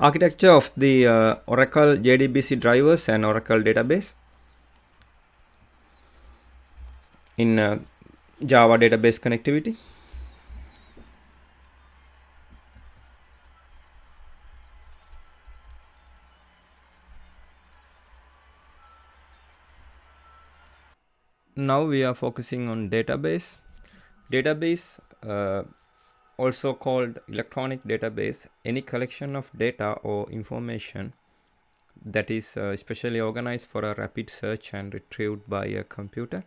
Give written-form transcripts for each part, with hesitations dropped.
Architecture of the Oracle JDBC drivers and Oracle database in Java database connectivity. Now we are focusing on database. Database, also called electronic database, any collection of data or information that is specially organized for a rapid search and retrieved by a computer.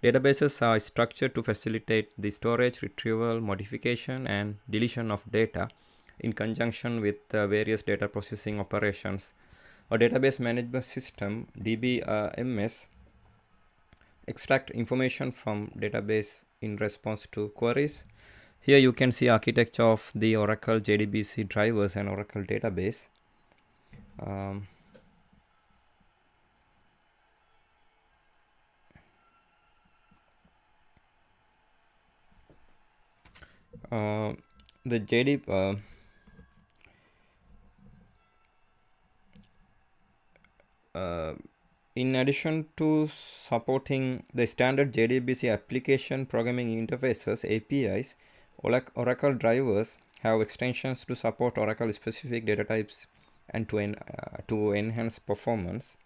Databases are structured to facilitate the storage, retrieval, modification, and deletion of data in conjunction with various data processing operations. A database management system, DBMS, extract information from database in response to queries. Here you can see architecture of the Oracle JDBC drivers and Oracle database. The JD in addition to supporting the standard JDBC application programming interfaces APIs, Oracle drivers have extensions to support Oracle specific data types and to enhance performance.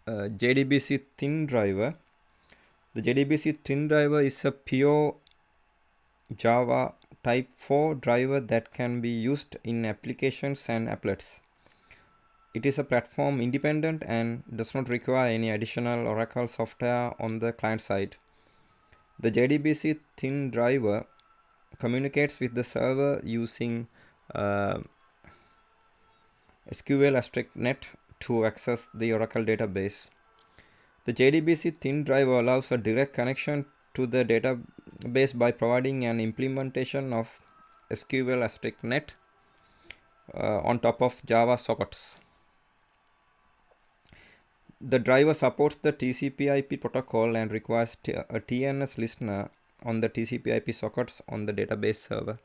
JDBC thin driver. The JDBC thin driver is a pure Java type 4 driver that can be used in applications and applets. It is a platform independent and does not require any additional Oracle software on the client side. The JDBC thin driver communicates with the server using SQL*net to access the Oracle database. The JDBC thin driver allows a direct connection to the database by providing an implementation of SQL*net on top of Java sockets. The driver supports the TCP/IP protocol and requires a TNS listener on the TCP/IP sockets on the database server.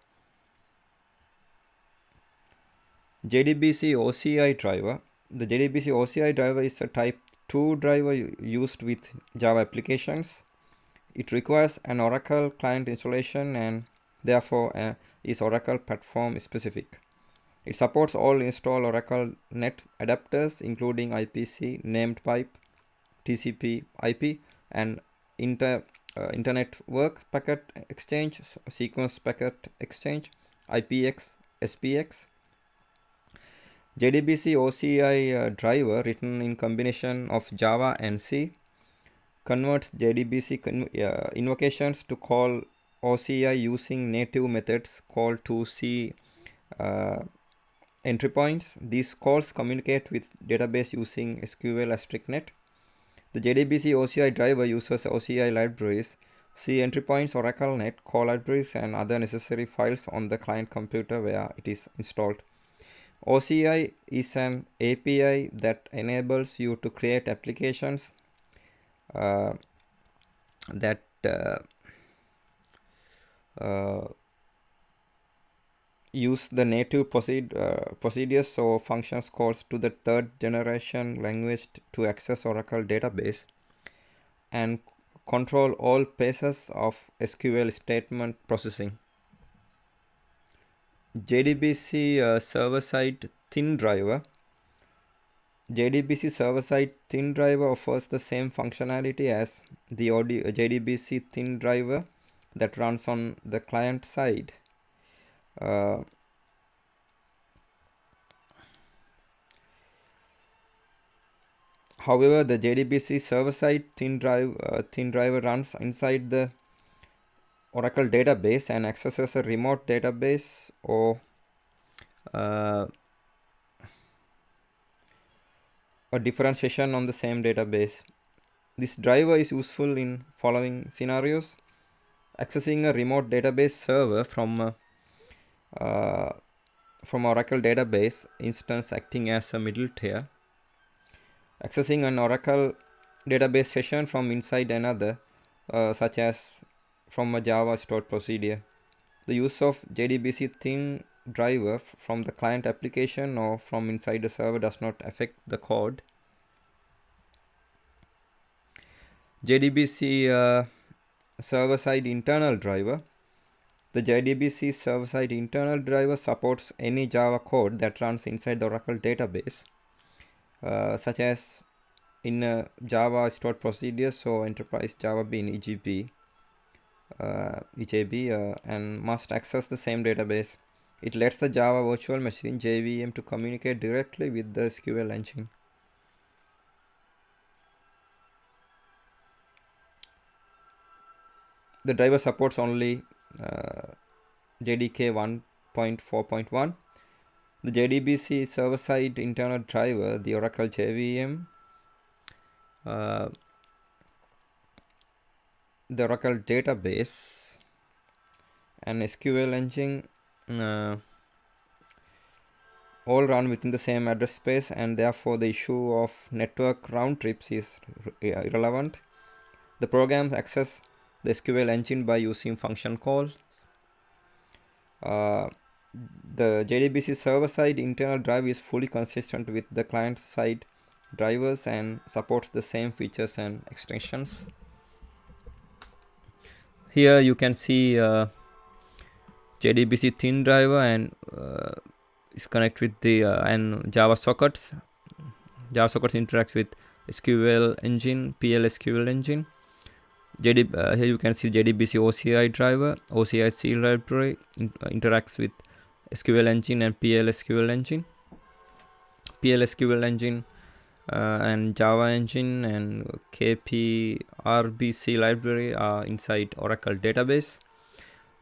JDBC OCI driver. The JDBC OCI driver is a type 2 driver used with Java applications. It requires an Oracle client installation and therefore is Oracle platform specific. It supports all installed Oracle net adapters including IPC, named pipe, TCP, IP, and Internet Work Packet Exchange, Sequence Packet Exchange, IPX, SPX. JDBC OCI driver written in combination of Java and C converts JDBC invocations to call OCI using native methods called to C entry points. These calls communicate with database using SQL*net. The JDBC OCI driver uses OCI libraries, C entry points, OracleNet, call libraries, and other necessary files on the client computer where it is installed. OCI is an API that enables you to create applications that use the native procedures or functions calls to the third generation language to access Oracle database and control all phases of SQL statement processing. JDBC server-side thin driver. JDBC server-side thin driver offers the same functionality as the JDBC thin driver that runs on the client side. However, the JDBC server-side thin driver runs inside the Oracle database and accesses a remote database or a different session on the same database. This driver is useful in following scenarios: accessing a remote database server from Oracle database instance acting as a middle tier, accessing an Oracle database session from inside another, such as from a Java stored procedure. The use of JDBC thin driver from the client application or from inside the server does not affect the code. JDBC server-side internal driver. The JDBC server-side internal driver supports any Java code that runs inside the Oracle database, such as in Java stored procedures, so enterprise Java bean EJB, and must access the same database. It lets the Java virtual machine JVM to communicate directly with the SQL engine. The driver supports only JDK 1.4.1. The JDBC server-side internal driver, the Oracle JVM, the Oracle database, and SQL engine all run within the same address space, and therefore the issue of network round trips is irrelevant. The program access the SQL engine by using function calls. The JDBC server-side internal drive is fully consistent with the client-side drivers and supports the same features and extensions. Here you can see JDBC thin driver and is connect with the and Java sockets. Java sockets interacts with SQL engine, PL/SQL engine. Here you can see JDBC OCI driver, OCI C library interacts with SQL engine and PL/SQL engine. PL/SQL engine and Java engine and KPRBC library are inside Oracle database.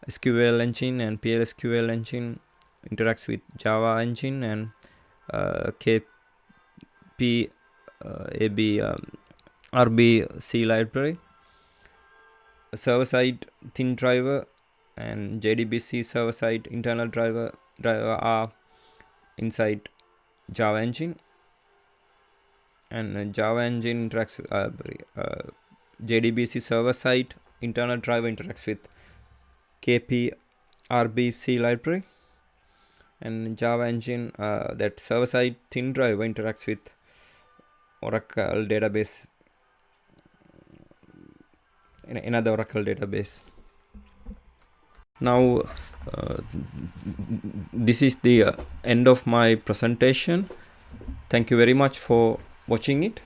SQL engine and PL/SQL engine interacts with Java engine and RBC library. Server-side thin driver and JDBC server-side internal driver are inside Java engine, and Java engine interacts with JDBC server-side internal driver interacts with KPRBC library, and Java engine that server-side thin driver interacts with Oracle database, in another Oracle database. Now this is the end of my presentation. Thank you very much for watching it.